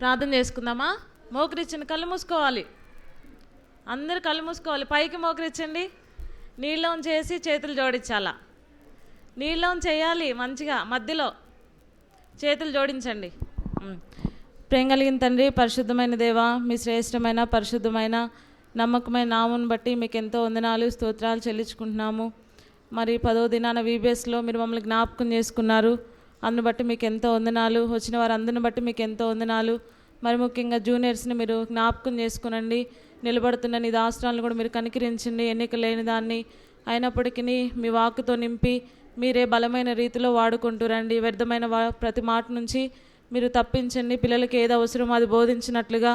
ప్రార్థన చేసుకుందామా? మోకరిచ్చండి, కళ్ళు మూసుకోవాలి. అందరు కళ్ళు మూసుకోవాలి. పైకి మోకరిచ్చండి. నీళ్ళం చేసి చేతులు జోడించాలా. నీళ్ళం చేయాలి మంచిగా. మధ్యలో చేతులు జోడించండి. ప్రేమ కలిగిన తండ్రి, పరిశుద్ధమైన దేవా, మీ శ్రేష్టమైన పరిశుద్ధమైన నమ్మకమైన నామును బట్టి మీకు ఎంతో వందనాలు స్తోత్రాలు చెల్లించుకుంటున్నాము. మరి 10వ దినాన వీబీఎస్లో మీరు మమ్మల్ని జ్ఞాపకం చేసుకున్నారు. అందుని బట్టి మీకు ఎంతో వందనాలు. వచ్చిన వారందరిని బట్టి మీకు ఎంతో వందనాలు. మరి ముఖ్యంగా జూనియర్స్ని మీరు జ్ఞాపకం చేసుకునండి. నిలబడుతున్న నీ దాస్త్రాలను కూడా మీరు కనికరించండి. ఎన్నిక లేని దాన్ని అయినప్పటికీ మీ వాక్కుతో నింపి మీరే బలమైన రీతిలో వాడుకుంటూ రండి. వ్యర్థమైన ప్రతి మాట నుంచి మీరు తప్పించండి. పిల్లలకి ఏది అవసరమో అది బోధించినట్లుగా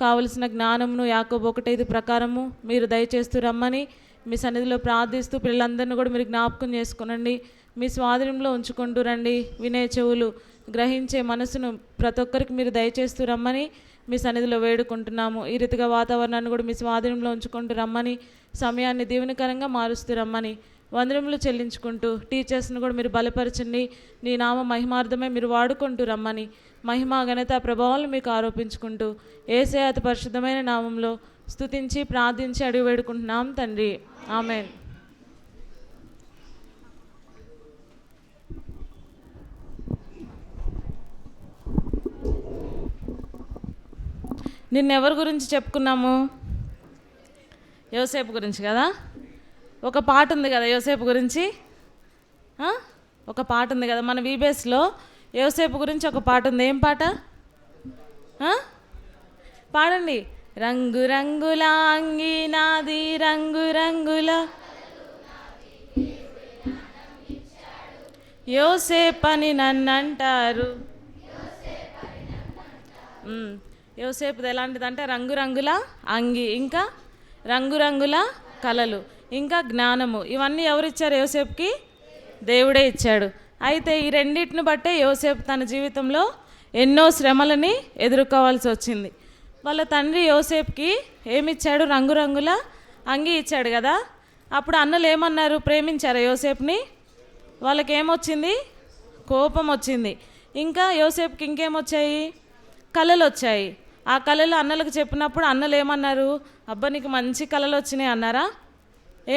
కావలసిన జ్ఞానమును యాకోబు 1:5 ప్రకారము మీరు దయచేస్తూ రమ్మని మీ సన్నిధిలో ప్రార్థిస్తూ పిల్లలందరినీ కూడా మీరు జ్ఞాపకం చేసుకునండి. మీ స్వాధీనంలో ఉంచుకుంటూ రండి. వినే చెవులు, గ్రహించే మనసును ప్రతి ఒక్కరికి మీరు దయచేస్తూ రమ్మని మీ సన్నిధిలో వేడుకుంటున్నాము. ఈ రీతిగా వాతావరణాన్ని కూడా మీ స్వాధీనంలో ఉంచుకుంటూ రమ్మని, సమయాన్ని దీవెనకరంగా మారుస్తూ రమ్మని వందనములు చెల్లించుకుంటూ టీచర్స్ని కూడా మీరు బలపరచండి. నీ నామ మహిమార్థమే మీరు వాడుకుంటూ రమ్మని మహిమ ఘనత ప్రభావాలు మీకు ఆరోపించుకుంటూ యేసయ్య అతి పరిశుద్ధమైన నామంలో స్తుతించి ప్రార్థించి అడిగి వేడుకుంటున్నాం తండ్రి. ఆమేన్. నిన్నెవరి గురించి చెప్పుకున్నాము? యోసేపు గురించి కదా. ఒక పాట ఉంది కదా యోసేపు గురించి. ఒక పాట ఉంది కదా మన వీబీఎస్లో యోసేపు గురించి ఒక పాట ఉంది. ఏం పాట? పాడండి. రంగు రంగుల అంగి నాది, రంగు రంగుల యోసేపని నన్నంటారు. యోసేపుది ఎలాంటిదంటే రంగురంగుల అంగి, ఇంకా రంగురంగుల కళలు, ఇంకా జ్ఞానము. ఇవన్నీ ఎవరిచ్చారు యోసేపుకి? దేవుడే ఇచ్చాడు. అయితే ఈ రెండింటిని బట్టే యోసేపు తన జీవితంలో ఎన్నో శ్రమలని ఎదుర్కోవాల్సి వచ్చింది. వాళ్ళ తండ్రి యోసేపుకి ఏమిచ్చాడు? రంగురంగుల అంగి ఇచ్చాడు కదా. అప్పుడు అన్నలు ఏమన్నారు? ప్రేమించారా యోసేపుని? వాళ్ళకి ఏమొచ్చింది? కోపం వచ్చింది. ఇంకా యోసేపుకి ఇంకేమొచ్చాయి? కళలు వచ్చాయి. ఆ కళలు అన్నలకు చెప్పినప్పుడు అన్నలు ఏమన్నారు? అబ్బా నీకు మంచి కళలు వచ్చినాయి అన్నారా?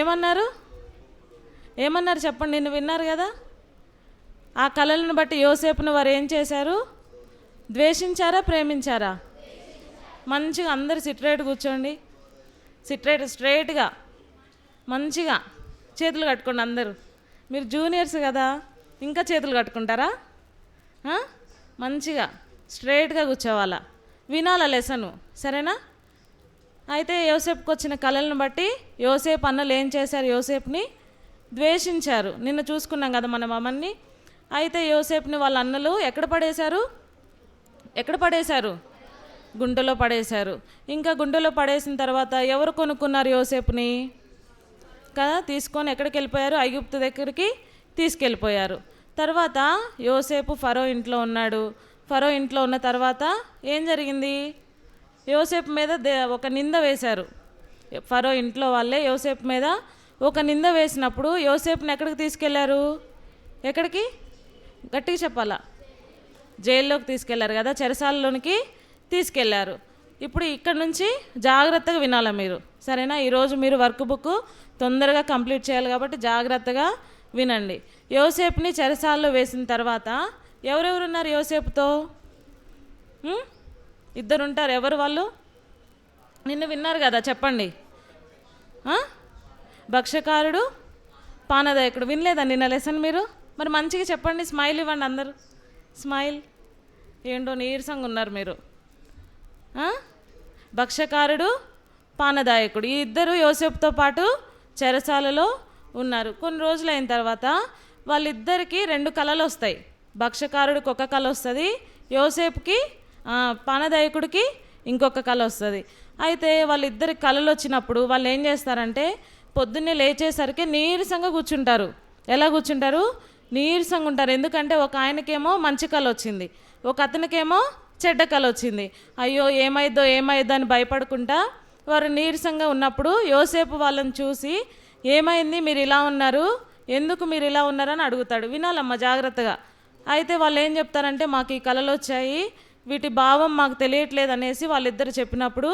ఏమన్నారు? ఏమన్నారు చెప్పండి. నిన్ను విన్నారు కదా. ఆ కళలను బట్టి యోసేపును వారు ఏం చేశారు? ద్వేషించారా? ప్రేమించారా? మంచిగా అందరు సిట్రేట్ కూర్చోండి. స్ట్రైట్గా మంచిగా చేతులు కట్టుకోండి అందరూ. మీరు జూనియర్స్ కదా, ఇంకా చేతులు కట్టుకుంటారా? మంచిగా స్ట్రైట్గా కూర్చోవాలా, వినాల లెసను, సరేనా? అయితే యోసేపుకి వచ్చిన కళలను బట్టి యోసేపు అన్నలు ఏం చేశారు? యోసేపుని ద్వేషించారు. నిన్న చూసుకున్నాం కదా మనం అవన్నీ. అయితే యోసేపుని వాళ్ళ అన్నలు ఎక్కడ పడేశారు? గుంటలో పడేశారు. ఇంకా గుంటలో పడేసిన తర్వాత ఎవరు కొనుక్కున్నారు యోసేపుని కదా? తీసుకొని ఎక్కడికి వెళ్ళిపోయారు? ఐగుప్తు దగ్గరికి తీసుకెళ్ళిపోయారు. తర్వాత యోసేపు ఫరో ఇంట్లో ఉన్నాడు. ఫరో ఇంట్లో ఉన్న తర్వాత ఏం జరిగింది? యోసేపు మీద ఒక నింద వేశారు. ఫరో ఇంట్లో వాళ్ళే యోసేపు మీద ఒక నింద వేసినప్పుడు యోసేపుని ఎక్కడికి తీసుకెళ్లారు? ఎక్కడికి? గట్టిగా చెప్పాలా. జైల్లోకి తీసుకెళ్లారు కదా, చెరసాలలోనికి తీసుకెళ్లారు. ఇప్పుడు ఇక్కడ నుంచి జాగ్రత్తగా వినాలా మీరు, సరేనా? ఈరోజు మీరు వర్క్ బుక్ తొందరగా కంప్లీట్ చేయాలి కాబట్టి జాగ్రత్తగా వినండి. యోసేపుని చెరసాలలో వేసిన తర్వాత ఎవరెవరు ఉన్నారు యోసేపుతో? 2 ఉంటారు. ఎవరు వాళ్ళు? నిన్ను విన్నారు కదా, చెప్పండి. భక్ష్యకారుడు, పానదాయకుడు. వినలేదా నిన్న లెసన్ మీరు? మరి మంచిగా చెప్పండి. స్మైల్ ఇవ్వండి అందరూ. స్మైల్. ఏంటో నీరసంగా ఉన్నారు మీరు. భక్ష్యకారుడు, పానదాయకుడు, ఈ 2 యోసేపుతో పాటు చెరసాలలో ఉన్నారు. కొన్ని రోజులు అయిన తర్వాత వాళ్ళిద్దరికి 2 కళలు వస్తాయి. భక్ష్యకారుడికి ఒక కళ వస్తుంది, యోసేపుకి పానదాయకుడికి ఇంకొక కళ వస్తుంది. అయితే వాళ్ళిద్దరి కళలు వచ్చినప్పుడు వాళ్ళు ఏం చేస్తారంటే పొద్దున్నే లేచేసరికి నీరసంగా కూర్చుంటారు. ఎలా కూర్చుంటారు? నీరసంగా ఉంటారు. ఎందుకంటే ఒక ఆయనకేమో మంచి కళ వచ్చింది, ఒక అతనికేమో చెడ్డ కళ వచ్చింది. అయ్యో ఏమైద్దో అని భయపడుకుంటా వారు నీరసంగా ఉన్నప్పుడు యోసేపు వాళ్ళని చూసి ఏమైంది, మీరు ఇలా ఉన్నారు, ఎందుకు మీరు ఇలా ఉన్నారని అడుగుతాడు. వినాలమ్మా జాగ్రత్తగా. అయితే వాళ్ళు ఏం చెప్తారంటే మాకు ఈ కళలు వచ్చాయి, వీటి భావం మాకు తెలియట్లేదు అనేసి వాళ్ళిద్దరు చెప్పినప్పుడు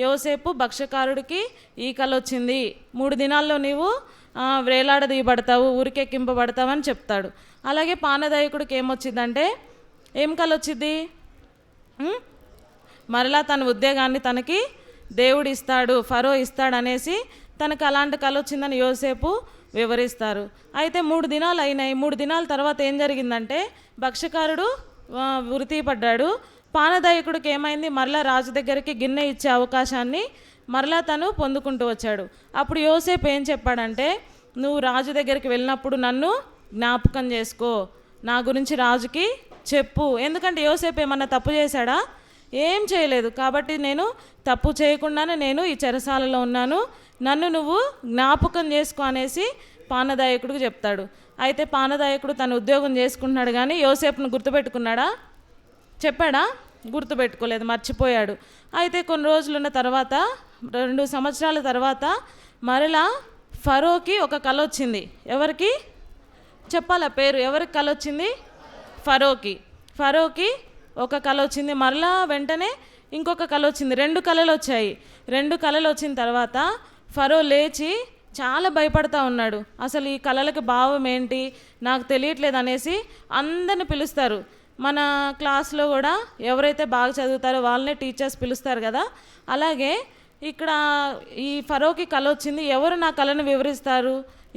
యోసేపు భక్ష్యకారుడికి ఈ కల వచ్చింది, 3 దినాల్లో నీవు వేలాడదీయబడతావు, ఊరికెక్కింపబడతావు అని చెప్తాడు. అలాగే పానదాయకుడికి ఏమొచ్చిందంటే ఏం కల వచ్చింది? మరలా తన ఉద్యోగాన్ని తనకి దేవుడు ఇస్తాడు, ఫరో ఇస్తాడు అనేసి తనకు అలాంటి కల వచ్చిందని యోసేపు వివరిస్తారు. అయితే 3 దినాలు అయినాయి. 3 దినాల తర్వాత ఏం జరిగిందంటే భక్ష్యకారుడు ఉరితీయబడ్డాడు. పానదాయకుడికి ఏమైంది? మరలా రాజు దగ్గరికి గిన్నె ఇచ్చే అవకాశాన్ని మరలా తను పొందుకుంటూ వచ్చాడు. అప్పుడు యోసేపు ఏం చెప్పాడంటే, నువ్వు రాజు దగ్గరికి వెళ్ళినప్పుడు నన్ను జ్ఞాపకం చేసుకో, నా గురించి రాజుకి చెప్పు. ఎందుకంటే యోసేపు ఏమన్నా తప్పు చేశాడా? ఏం చేయలేదు. కాబట్టి నేను తప్పు చేయకుండానే నేను ఈ చెరసాలలో ఉన్నాను, నన్ను నువ్వు జ్ఞాపకం చేసుకో అనేసి పానదాయకుడికి చెప్తాడు. అయితే పానదాయకుడు తన ఉద్యోగం చేసుకుంటున్నాడు కానీ యోసేపును గుర్తుపెట్టుకున్నాడా? చెప్పాడా? గుర్తుపెట్టుకోలేదు, మర్చిపోయాడు. అయితే కొన్ని రోజులున్న తర్వాత 2 సంవత్సరాల తర్వాత మరలా ఫరోకి ఒక కల వచ్చింది. ఎవరికి చెప్పాలా పేరు? ఎవరికి కల వచ్చింది? ఫరోకి ఒక కల వచ్చింది. మరలా వెంటనే ఇంకొక కల వచ్చింది. 2 కళలు వచ్చాయి. 2 కళలు వచ్చిన తర్వాత ఫరో లేచి చాలా భయపడతా ఉన్నాడు. అసలు ఈ కళలకు భావం ఏంటి నాకు తెలియట్లేదు అనేసి అందరిని పిలుస్తారు. మన క్లాస్లో కూడా ఎవరైతే బాగా చదువుతారో వాళ్ళనే టీచర్స్ పిలుస్తారు కదా. అలాగే ఇక్కడ ఈ ఫరోకి కళ వచ్చింది, ఎవరు నా కళను వివరిస్తారు,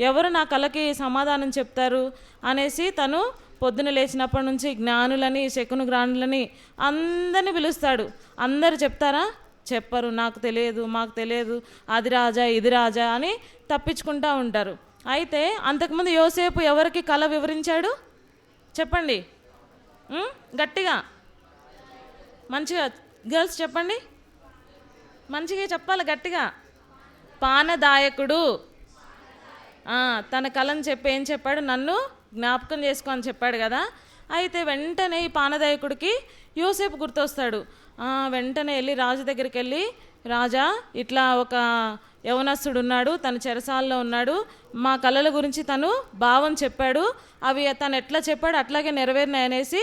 ఎవరు నా కళకి సమాధానం చెప్తారు అనేసి తను పొద్దున లేచినప్పటి నుంచి జ్ఞానులని, శకును జ్ఞానులని అందరిని పిలుస్తాడు. అందరు చెప్తారా? చెప్పరు. నాకు తెలియదు, మాకు తెలియదు, అది రాజా ఇది రాజా అని తప్పించుకుంటూ ఉంటారు. అయితే అంతకుముందు యోసేపు ఎవరికి కళ వివరించాడు చెప్పండి? గట్టిగా మంచిగా గర్ల్స్ చెప్పండి, మంచిగా చెప్పాలి గట్టిగా. పానదాయకుడు తన కళను చెప్పి ఏం చెప్పాడు? నన్ను జ్ఞాపకం చేసుకో అని చెప్పాడు కదా. అయితే వెంటనే ఈ పానదాయకుడికి యోసేపు గుర్తొస్తాడు. వెంటనే వెళ్ళి రాజు దగ్గరికి వెళ్ళి, రాజా ఇట్లా ఒక యవనస్తుడు ఉన్నాడు, తన చెరసాల్లో ఉన్నాడు, మా కళల గురించి తను భావం చెప్పాడు, అవి తను ఎట్లా చెప్పాడు అట్లాగే నెరవేరినాయి అనేసి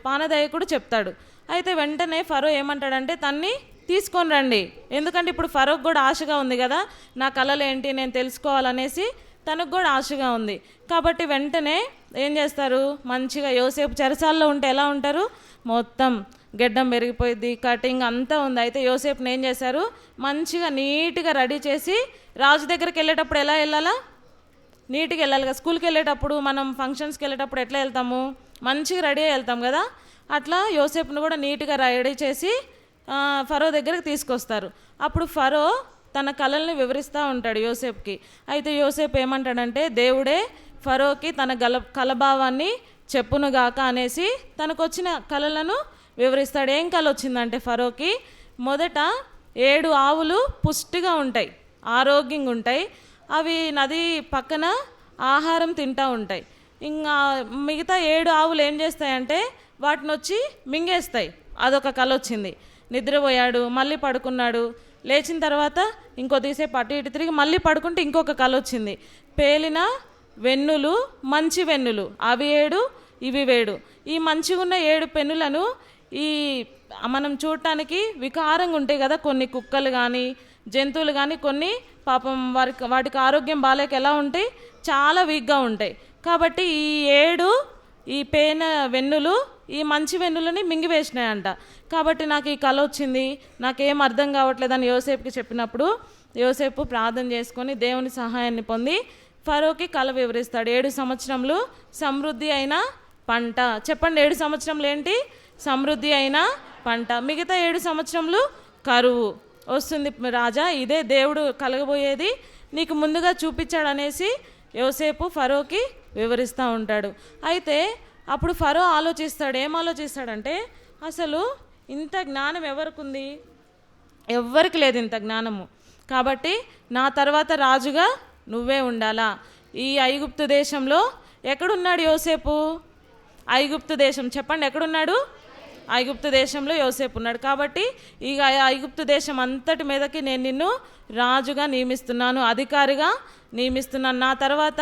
పానదాయకుడు చెప్తాడు. అయితే వెంటనే ఫరో ఏమంటాడంటే తన్ని తీసుకొని రండి, ఎందుకంటే ఇప్పుడు ఫరోకి కూడా ఆశగా ఉంది కదా, నా కళలు ఏంటి నేను తెలుసుకోవాలనేసి తనకు కూడా ఆశగా ఉంది. కాబట్టి వెంటనే ఏం చేస్తారు? మంచిగా యోసేపు చెరసాల్లో ఉంటే ఎలా ఉంటారు? మొత్తం గెడ్డం పెరిగిపోయింది, కటింగ్ అంతా ఉంది. అయితే యోసేపుని ఏం చేశారు? మంచిగా నీట్గా రెడీ చేసి రాజు దగ్గరికి వెళ్ళేటప్పుడు ఎలా వెళ్ళాలా? నీట్గా వెళ్ళాలి కదా. స్కూల్కి వెళ్ళేటప్పుడు మనం ఫంక్షన్స్కి వెళ్ళేటప్పుడు ఎట్లా వెళ్తాము? మంచిగా రెడీ అయ్యి వెళ్తాం కదా. అట్లా యోసేపును కూడా నీట్గా రెడీ చేసి ఫరో దగ్గరికి తీసుకొస్తారు. అప్పుడు ఫరో తన కళల్ని వివరిస్తూ ఉంటాడు యోసేపుకి. అయితే యోసేపు ఏమంటాడంటే, దేవుడే ఫరోకి తన కలభావాన్ని చెప్పునుగాక అనేసి తనకు వచ్చిన కళలను వివరిస్తాడు. ఏం కళ వచ్చిందంటే ఫరోకి, మొదట 7 ఆవులు పుష్టిగా ఉంటాయి, ఆరోగ్యంగా ఉంటాయి, అవి నది పక్కన ఆహారం తింటూ ఉంటాయి. ఇంకా మిగతా 7 ఆవులు ఏం చేస్తాయంటే వాటిని వచ్చి మింగేస్తాయి. అదొక కళ వచ్చింది. నిద్రపోయాడు, మళ్ళీ పడుకున్నాడు, లేచిన తర్వాత ఇంకొద్దిసేపు అటు ఇటు తిరిగి మళ్ళీ పడుకుంటే ఇంకొక కళ వచ్చింది. పేలిన వెన్నులు, మంచి వెన్నులు, అవి 7 ఇవి 7. ఈ మంచిగా ఉన్న 7 పెన్నులను ఈ మనం చూడటానికి వికారంగా ఉంటాయి కదా, కొన్ని కుక్కలు కానీ జంతువులు కానీ కొన్ని పాపం వాటికి ఆరోగ్యం బాలేక ఎలా ఉంటాయి, చాలా వీక్గా ఉంటాయి. కాబట్టి ఈ 7 ఈ పేన వెన్నులు ఈ మంచి వెన్నులని మింగివేసినాయంట. కాబట్టి నాకు ఈ కళ వచ్చింది, నాకేం అర్థం కావట్లేదని యోసేపుకి చెప్పినప్పుడు యోసేపు ప్రార్థన చేసుకొని దేవుని సహాయాన్ని పొంది ఫరోకి కళ వివరిస్తాడు. 7 సంవత్సరములు సమృద్ధి అయిన పంట. చెప్పండి, 7 సంవత్సరములు ఏంటి? సమృద్ధి అయిన పంట. మిగతా 7 సంవత్సరములు కరువు వస్తుంది రాజా, ఇదే దేవుడు కలగబోయేది నీకు ముందుగా చూపించాడు అనేసి యోసేపు ఫరోకి వివరిస్తూ ఉంటాడు. అయితే అప్పుడు ఫరో ఆలోచిస్తాడు. ఏం ఆలోచిస్తాడంటే, అసలు ఇంత జ్ఞానం ఎవరికి ఉంది? ఎవ్వరికి లేదు ఇంత జ్ఞానము. కాబట్టి నా తర్వాత రాజుగా నువ్వే ఉండాలా. ఈ ఐగుప్తు దేశంలో ఎక్కడున్నాడు యోసేపు? ఐగుప్తు దేశం. చెప్పండి, ఎక్కడున్నాడు? ఐగుప్తు దేశంలో యోసేపు ఉన్నాడు. కాబట్టి ఇక ఐగుప్తు దేశం అంతటి మీదకి నేను నిన్ను రాజుగా నియమిస్తున్నాను, అధికారిగా నియమిస్తున్నాను, నా తర్వాత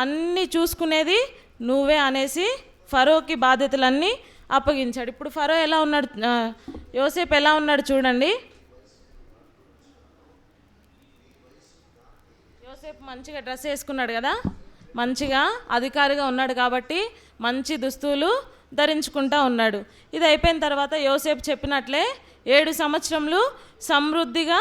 అన్నీ చూసుకునేది నువ్వే అనేసి ఫరోకి బాధ్యతలన్నీ అప్పగించాడు. ఇప్పుడు ఫరో ఎలా ఉన్నాడు, యోసేపు ఎలా ఉన్నాడు చూడండి. యోసేపు మంచిగా డ్రెస్ వేసుకున్నాడు కదా, మంచిగా అధికారిగా ఉన్నాడు కాబట్టి మంచి దుస్తులు ధరించుకుంటా ఉన్నాడు. ఇది అయిపోయిన తర్వాత యోసేపు చెప్పినట్లే 7 సంవత్సరములు సమృద్ధిగా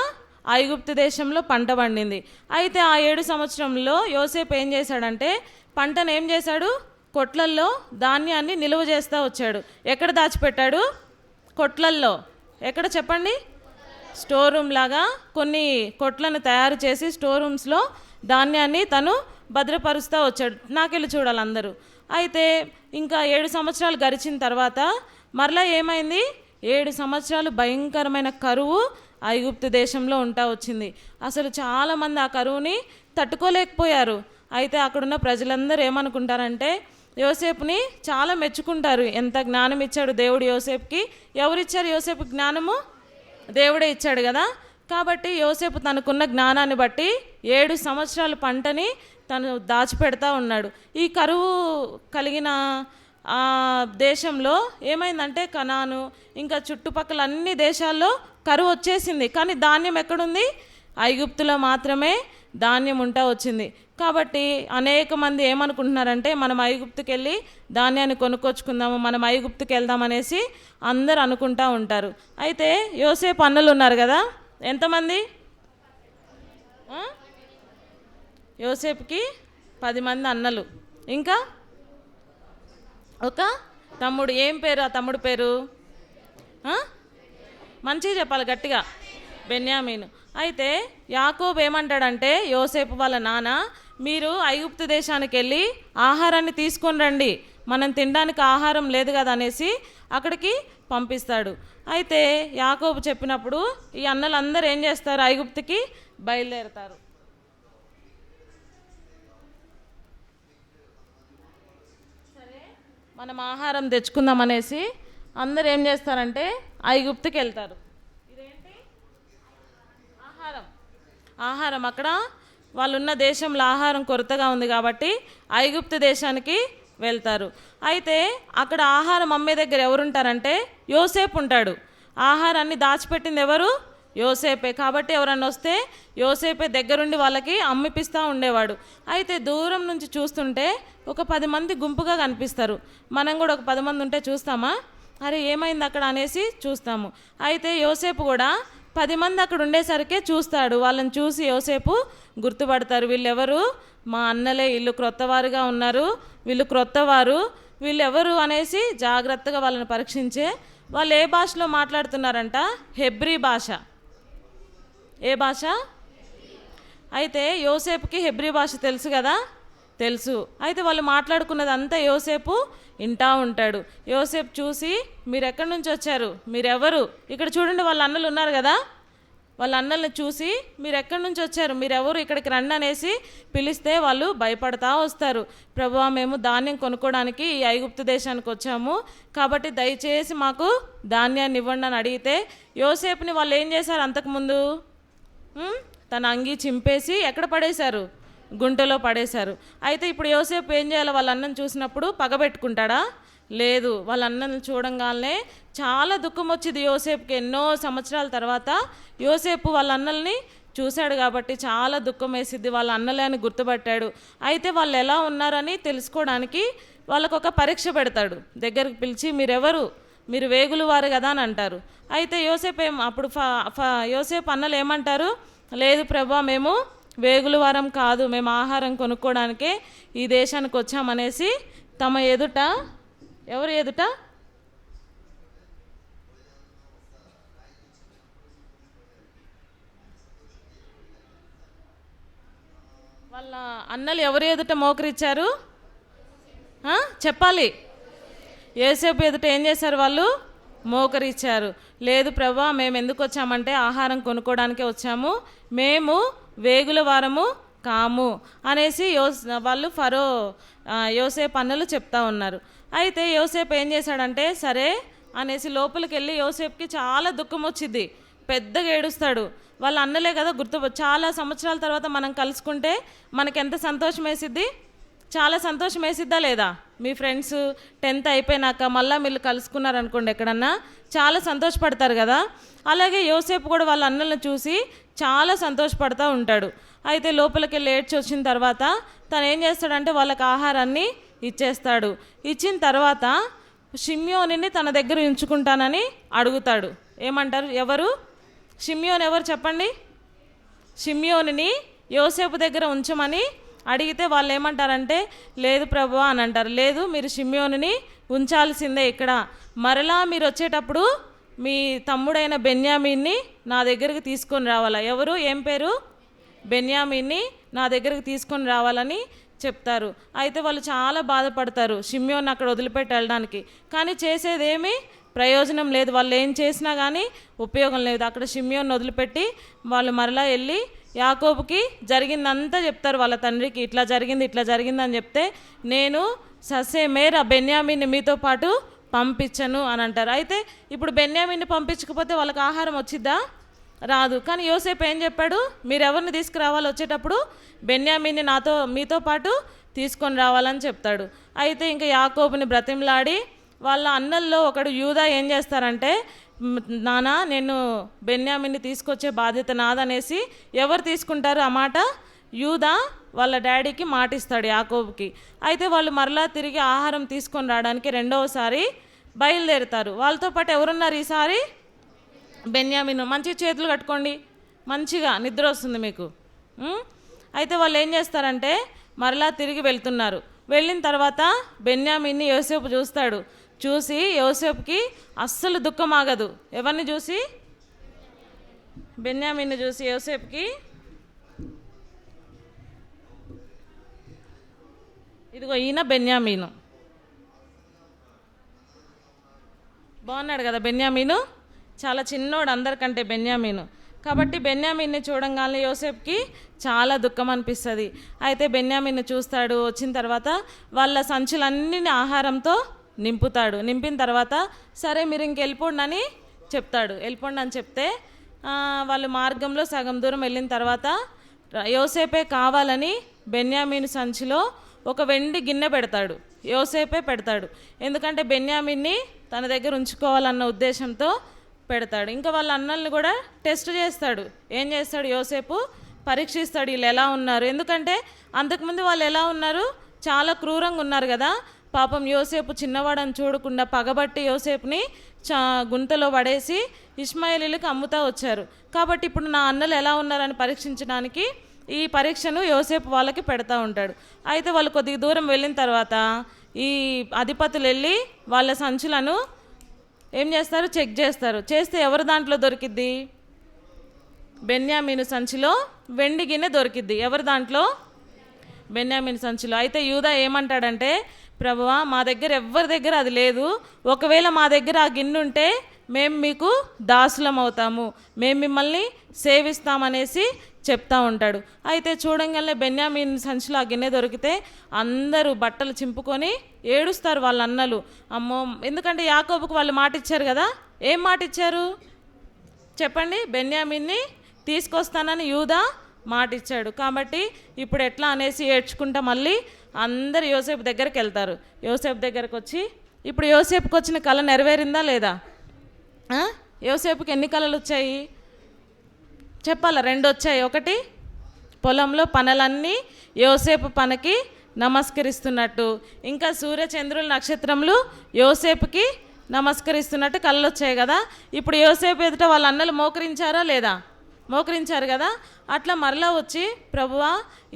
ఐగుప్తు దేశంలో పంట పండింది. అయితే ఆ 7 సంవత్సరంలో యోసేపు ఏం చేశాడంటే పంటను ఏం చేశాడు, కొట్లల్లో ధాన్యాన్ని నిల్వ చేస్తూ వచ్చాడు. ఎక్కడ దాచిపెట్టాడు? కొట్లల్లో. ఎక్కడ చెప్పండి? స్టోర్ రూమ్ లాగా కొన్ని కొట్లను తయారు చేసి స్టోర్ రూమ్స్లో ధాన్యాన్ని తను భద్రపరుస్తూ వచ్చాడు. నాకెళ్ళి చూడాలి అందరూ. అయితే ఇంకా 7 సంవత్సరాలు గడిచిన తర్వాత మరలా ఏమైంది, 7 సంవత్సరాలు భయంకరమైన కరువు ఐగుప్తు దేశంలో ఉంటా వచ్చింది. అసలు చాలామంది ఆ కరువుని తట్టుకోలేకపోయారు. అయితే అక్కడున్న ప్రజలందరూ ఏమనుకుంటారంటే యోసేపుని చాలా మెచ్చుకుంటారు. ఎంత జ్ఞానం ఇచ్చాడు దేవుడు యోసేపుకి. ఎవరిచ్చారు యోసేపు జ్ఞానము? దేవుడే ఇచ్చాడు కదా. కాబట్టి యోసేపు తనకున్న జ్ఞానాన్ని బట్టి 7 సంవత్సరాల పంటని తను దాచిపెడతా ఉన్నాడు. ఈ కరువు కలిగిన ఆ దేశంలో ఏమైందంటే కనాను ఇంకా చుట్టుపక్కల అన్ని దేశాల్లో కరువు వచ్చేసింది. కానీ ధాన్యం ఎక్కడుంది? ఐగుప్తులో మాత్రమే ధాన్యం ఉంటా వచ్చింది. కాబట్టి అనేక మంది ఏమనుకుంటున్నారంటే మనం ఐగుప్తుకి వెళ్ళి ధాన్యాన్ని కొనుక్కొచ్చుకుందాము, మనం ఐగుప్తుకి వెళ్దామనేసి అందరు అనుకుంటా ఉంటారు. అయితే యోసేపు అన్నలు ఉన్నారు కదా, ఎంతమంది? యోసేపుకి 10 మంది అన్నలు, ఇంకా ఒక తమ్ముడు. ఏం పేరు ఆ తమ్ముడు పేరు? మంచిగా చెప్పాలి గట్టిగా. బెన్యామీను. అయితే యాకోబు ఏమంటాడంటే యోసేపు వాళ్ళ నాన్న, మీరు ఐగుప్తు దేశానికి వెళ్ళి ఆహారాన్ని తీసుకొని రండి, మనం తినడానికి ఆహారం లేదు కదా అనేసి అక్కడికి పంపిస్తాడు. అయితే యాకోబు చెప్పినప్పుడు ఈ అన్నలందరూ ఏం చేస్తారు, ఐగుప్తుకి బయలుదేరుతారు. సరే మనం ఆహారం తెచ్చుకుందాం అనేసి అందరు ఏం చేస్తారంటే ఐగుప్తుకి వెళ్తారు. ఇదేంటి? ఆహారం అక్కడ వాళ్ళున్న దేశంలో ఆహారం కొరతగా ఉంది కాబట్టి ఐగుప్తు దేశానికి వెళ్తారు. అయితే అక్కడ ఆహారం అమ్మే దగ్గర ఎవరుంటారంటే యోసేపు ఉంటాడు. ఆహారాన్ని దాచిపెట్టింది ఎవరు? యోసేపే. కాబట్టి ఎవరన్నా వస్తే యోసేపే దగ్గరుండి వాళ్ళకి అమ్మిపిస్తూ ఉండేవాడు. అయితే దూరం నుంచి చూస్తుంటే ఒక 10 మంది గుంపుగా కనిపిస్తారు. మనం కూడా ఒక 10 మంది ఉంటే చూస్తామా, అరే ఏమైంది అక్కడ అనేసి చూస్తాము. అయితే యోసేపు కూడా 10 మంది అక్కడ ఉండేసరికే చూస్తాడు. వాళ్ళని చూసి యోసేపు గుర్తుపడతారు, వీళ్ళెవరు? మా అన్నలే, వీళ్ళు క్రొత్తవారుగా ఉన్నారు, వీళ్ళు క్రొత్తవారు, వీళ్ళు ఎవరు అనేసి జాగ్రత్తగా వాళ్ళని పరీక్షించే. వాళ్ళు ఏ భాషలో మాట్లాడుతున్నారంట? హెబ్రీ భాష. ఏ భాష? అయితే యోసేపుకి హెబ్రీ భాష తెలుసు కదా, తెలుసు. అయితే వాళ్ళు మాట్లాడుకున్నది అంతా యోసేపు వింటా ఉంటాడు. యోసేపు చూసి, మీరు ఎక్కడి నుంచి వచ్చారు, మీరెవరు? ఇక్కడ చూడండి వాళ్ళ అన్నలు ఉన్నారు కదా, వాళ్ళ అన్నల్ని చూసి మీరు ఎక్కడి నుంచి వచ్చారు, మీరెవరు, ఇక్కడికి రండి అనేసి పిలిస్తే వాళ్ళు భయపడతా వస్తారు. ప్రభువా, మేము ధాన్యం కొనుక్కోవడానికి ఈ ఐగుప్తు దేశానికి వచ్చాము, కాబట్టి దయచేసి మాకు ధాన్యాన్ని ఇవ్వండి అని అడిగితే యోసేపుని వాళ్ళు ఏం చేశారు? అంతకుముందు తన అంగీ చింపేసి ఎక్కడ పడేశారు? గుంటలో పడేశారు. అయితే ఇప్పుడు యోసేపు ఏం చేయాలి? వాళ్ళ అన్నను చూసినప్పుడు పగబెట్టుకుంటాడా? లేదు. వాళ్ళ అన్నను చూడంగానే చాలా దుఃఖం వచ్చింది యోసేపుకి. ఎన్నో సంవత్సరాల తర్వాత యోసేపు వాళ్ళ అన్నల్ని చూశాడు కాబట్టి చాలా దుఃఖం వేసిద్ది. వాళ్ళ అన్నలే అని గుర్తుపట్టాడు. అయితే వాళ్ళు ఎలా ఉన్నారని తెలుసుకోవడానికి వాళ్ళకు ఒక పరీక్ష పెడతాడు. దగ్గరికి పిలిచి, మీరెవరు, మీరు వేగులు వారు కదా అని అంటారు. అయితే యోసేపు అప్పుడు యోసేపు అన్నలు ఏమంటారు? లేదు ప్రభువా, మేము వేగుల వారం కాదు, మేము ఆహారం కొనుక్కోవడానికే ఈ దేశానికి వచ్చామనేసి తమ ఎదుట, ఎవరు ఎదుట? వాళ్ళ అన్నలు ఎవరు ఎదుట మోకరిచ్చారు? చెప్పాలి. యోసేపు ఎదుట ఏం చేశారు? వాళ్ళు మోకరిచ్చారు. లేదు ప్రభువా, మేము ఎందుకు వచ్చామంటే ఆహారం కొనుక్కోవడానికే వచ్చాము, మేము వేగుల వారము కాము అనేసి వాళ్ళు యోసేపు అన్నలు చెప్తా ఉన్నారు. అయితే యోసేపు ఏం చేశాడంటే సరే అనేసి లోపలికి వెళ్ళి యోసేపుకి చాలా దుఃఖం వచ్చింది, పెద్దగా ఏడుస్తాడు. వాళ్ళ అన్నలే కదా, చాలా సంవత్సరాల తర్వాత మనం కలుసుకుంటే మనకి ఎంత సంతోషం వేసిద్ది, చాలా సంతోషం వేసిద్దా లేదా? మీ ఫ్రెండ్స్ 10th అయిపోయినాక మళ్ళీ మీరు కలుసుకున్నారనుకోండి ఎక్కడన్నా, చాలా సంతోషపడతారు కదా. అలాగే యోసేపు కూడా వాళ్ళ అన్నలను చూసి చాలా సంతోషపడుతూ ఉంటాడు. అయితే లోపలికి వెళ్ళి ఏడ్చి వచ్చిన తర్వాత తను ఏం చేస్తాడంటే వాళ్ళకి ఆహారాన్ని ఇచ్చేస్తాడు. ఇచ్చిన తర్వాత షిమ్యోనిని తన దగ్గర ఉంచుకుంటానని అడుగుతాడు. ఏమంటారు? ఎవరు షిమ్యోన్? ఎవరు చెప్పండి? షిమ్యోనిని యోసేపు దగ్గర ఉంచమని అడిగితే వాళ్ళు ఏమంటారంటే, లేదు ప్రభువా అని అంటారు. లేదు, మీరు షిమ్యోనిని ఉంచాల్సిందే ఇక్కడ. మరలా మీరు వచ్చేటప్పుడు మీ తమ్ముడైన బెన్యామీన్ని నా దగ్గరికి తీసుకొని రావాలా. ఎవరు? ఏం పేరు? బెన్యామీన్ని నా దగ్గరికి తీసుకొని రావాలని చెప్తారు. అయితే వాళ్ళు చాలా బాధపడతారు షిమ్యోన్ అక్కడ వదిలిపెట్టి వెళ్ళడానికి. కానీ చేసేదేమీ ప్రయోజనం లేదు. వాళ్ళు ఏం చేసినా కానీ ఉపయోగం లేదు. అక్కడ షిమ్యోన్ వదిలిపెట్టి వాళ్ళు మరలా వెళ్ళి యాకోబుకి జరిగిందంతా చెప్తారు. వాళ్ళ తండ్రికి ఇట్లా జరిగింది అని చెప్తే, నేను ససేమేర్ ఆ బెన్యామీన్ని మీతో పాటు పంపించను అని అంటారు. అయితే ఇప్పుడు బెన్యామీన్ని పంపించకపోతే వాళ్ళకి ఆహారం వచ్చిద్దా? రాదు. కానీ యోసేపు ఏం చెప్పాడు? మీరెవరిని తీసుకురావాలి వచ్చేటప్పుడు? బెన్యామీన్ని మీతో పాటు తీసుకొని రావాలని చెప్తాడు. అయితే ఇంకా యాకోబుని బ్రతిమలాడి వాళ్ళ అన్నల్లో ఒకడు యూదా ఏం చేస్తారంటే, నానా నేను బెన్యామీన్ని తీసుకొచ్చే బాధ్యత నాదనేసి ఎవరు తీసుకుంటారు ఆ మాట? యూదా వాళ్ళ డాడీకి మాటిస్తాడు యాకోబుకి. అయితే వాళ్ళు మరలా తిరిగి ఆహారం తీసుకొని రావడానికి రెండవసారి బయలుదేరుతారు. వాళ్ళతో పాటు ఎవరున్నారు ఈసారి? బెన్యామీను. మంచిగా చేతులు కట్టుకోండి, మంచిగా నిద్ర వస్తుంది మీకు. అయితే వాళ్ళు ఏం చేస్తారంటే మరలా తిరిగి వెళ్తున్నారు. వెళ్ళిన తర్వాత బెన్యామీన్ని యోసేపు చూస్తాడు. చూసి యోసేపుకి అస్సలు దుఃఖం ఆగదు. ఎవరిని చూసి? బెన్యామీన్ని చూసి యోసేపుకి, ఇదిగో ఈయన బెన్యామీను. బాగున్నాడు కదా బెన్యామీను? చాలా చిన్నోడు అందరికంటే బెన్యామీను. కాబట్టి బెన్యామీన్ని చూడంగానే యోసేపుకి చాలా దుఃఖం అనిపిస్తుంది. అయితే బెన్యామీన్ని చూస్తాడు. వచ్చిన తర్వాత వాళ్ళ సంచులన్నీ ఆహారంతో నింపుతాడు. నింపిన తర్వాత సరే మీరు వెళ్ళిపోండి అని చెప్తాడు. వెళ్ళిపోండి అని చెప్తే వాళ్ళు మార్గంలో సగం దూరం వెళ్ళిన తర్వాత యోసేపే కావాలని బెన్యామీను సంచిలో ఒక వెండి గిన్నె పెడతాడు. యోసేపే పెడతాడు. ఎందుకంటే బెన్యామీన్ని తన దగ్గర ఉంచుకోవాలన్న ఉద్దేశంతో పెడతాడు. ఇంకా వాళ్ళ అన్నల్ని కూడా టెస్ట్ చేస్తాడు. ఏం చేస్తాడు? యోసేపు పరీక్షిస్తాడు వీళ్ళు ఎలా ఉన్నారు. ఎందుకంటే అంతకుముందు వాళ్ళు ఎలా ఉన్నారు? చాలా క్రూరంగా ఉన్నారు కదా. పాపం యోసేపు చిన్నవాడని చూడకుండా పగబట్టి యోసేపుని గుంతలో పడేసి ఇష్మాయేలీలకు అమ్ముతా వచ్చారు. కాబట్టి ఇప్పుడు నా అన్నలు ఎలా ఉన్నారని పరీక్షించడానికి ఈ పరీక్షను యోసేపు వాళ్ళకి పెడతా ఉంటాడు. అయితే వాళ్ళు కొద్దిగా దూరం వెళ్ళిన తర్వాత ఈ అధిపతులు వెళ్ళి వాళ్ళ సంచులను ఏం చేస్తారు? చెక్ చేస్తారు. చేస్తే ఎవరి దాంట్లో దొరికిద్ది? బెన్యామీను సంచిలో వెండి గిన్నె దొరికిద్ది. ఎవరి దాంట్లో? బెన్యామీను సంచిలో. అయితే యూదా ఏమంటాడంటే, ప్రభువా మా దగ్గర ఎవరి దగ్గర అది లేదు. ఒకవేళ మా దగ్గర ఆ గిన్నె ఉంటే మేము మీకు దాసులం అవుతాము, మేము మిమ్మల్ని సేవిస్తామనేసి చెప్తా ఉంటాడు. అయితే చూడంగానే బెన్యామీన్ సంచిలో ఆ గిన్నె దొరికితే అందరూ బట్టలు చింపుకొని ఏడుస్తారు వాళ్ళ అన్నలు. అమ్మో, ఎందుకంటే యాకోబుకు వాళ్ళు మాట ఇచ్చారు కదా. ఏం మాట ఇచ్చారు చెప్పండి? బెన్యామీన్ని తీసుకొస్తానని యూదా మాట ఇచ్చాడు. కాబట్టి ఇప్పుడు ఎట్లా అనేసి ఏడ్చుకుంటా మళ్ళీ అందరు యోసేపు దగ్గరికి వెళ్తారు. యోసేపు దగ్గరకు వచ్చి, ఇప్పుడు యోసేపుకి వచ్చిన కళ నెరవేరిందా లేదా? యోసేపుకి ఎన్ని కళలు వచ్చాయి చెప్పాలా? 2 వచ్చాయి. ఒకటి, పొలంలో పనులన్నీ యోసేపు పనికి నమస్కరిస్తున్నట్టు, ఇంకా సూర్య చంద్రుల నక్షత్రములు యోసేపుకి నమస్కరిస్తున్నట్టు కళలు వచ్చాయి కదా. ఇప్పుడు యోసేపు ఎదుట వాళ్ళ అన్నలు మోకరించారా లేదా? మోకరించారు కదా. అట్లా మరలా వచ్చి, ప్రభువా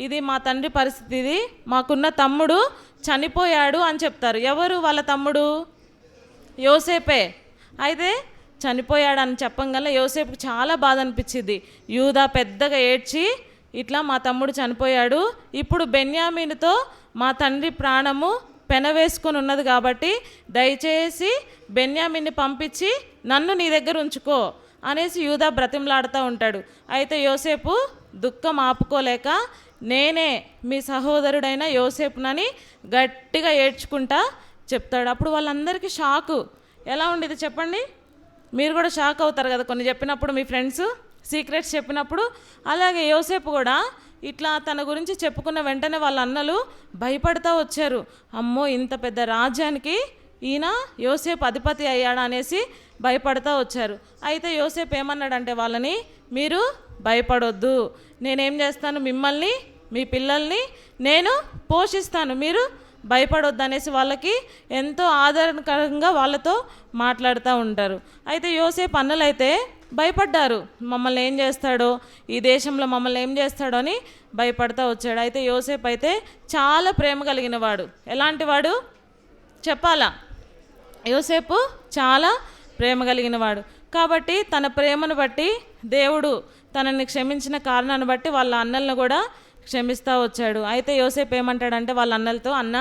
ఇది మా తండ్రి పరిస్థితి, ఇది మాకున్న తమ్ముడు చనిపోయాడు అని చెప్తారు. ఎవరు వాళ్ళ తమ్ముడు? యోసేపే. అయితే చనిపోయాడు అని చెప్పంగల యోసేపుకి చాలా బాధ అనిపించింది. యూదా పెద్దగా ఏడ్చి, ఇట్లా మా తమ్ముడు చనిపోయాడు, ఇప్పుడు బెన్యామీనుతో మా తండ్రి ప్రాణము పెనవేసుకొని ఉన్నది కాబట్టి దయచేసి బెన్యామీన్ని పంపించి నన్ను నీ దగ్గర ఉంచుకో అనేసి యూదా బ్రతిమలాడుతూ ఉంటాడు. అయితే యోసేపు దుఃఖం ఆపుకోలేక, నేనే మీ సహోదరుడైన యోసేపునని గట్టిగా ఏడ్చుకుంటా చెప్తాడు. అప్పుడు వాళ్ళందరికీ షాకు. ఎలా ఉండేది చెప్పండి? మీరు కూడా షాక్ అవుతారు కదా కొన్ని చెప్పినప్పుడు, మీ ఫ్రెండ్స్ సీక్రెట్స్ చెప్పినప్పుడు. అలాగే యోసేపు కూడా ఇట్లా తన గురించి చెప్పుకున్న వెంటనే వాళ్ళ అన్నలు భయపడతా వచ్చారు. అమ్మో, ఇంత పెద్ద రాజ్యానికి ఈయన యోసేపు అధిపతి అయ్యాడా అనేసి భయపడతా వచ్చారు. అయితే యోసేపు ఏమన్నాడంటే వాళ్ళని, మీరు భయపడొద్దు, నేనేం చేస్తాను, మిమ్మల్ని మీ పిల్లల్ని నేను పోషిస్తాను, మీరు భయపడొద్దు అనేసి వాళ్ళకి ఎంతో ఆదరణకరంగా వాళ్ళతో మాట్లాడుతూ ఉంటారు. అయితే యోసేపు అన్నలైతే భయపడ్డారు, మమ్మల్ని ఏం చేస్తాడో, ఈ దేశంలో మమ్మల్ని ఏం చేస్తాడో అని భయపడతా వచ్చాడు. అయితే యోసేపు అయితే చాలా ప్రేమ కలిగిన వాడు. ఎలాంటి వాడు చెప్పాలా? యోసేపు చాలా ప్రేమ కలిగిన వాడు. కాబట్టి తన ప్రేమను బట్టి దేవుడు తనని క్షమించిన కారణాన్ని బట్టి వాళ్ళ అన్నలను కూడా క్షమిస్తూ వచ్చాడు. అయితే యోసేపు ఏమంటాడంటే వాళ్ళ అన్నలతో, అన్న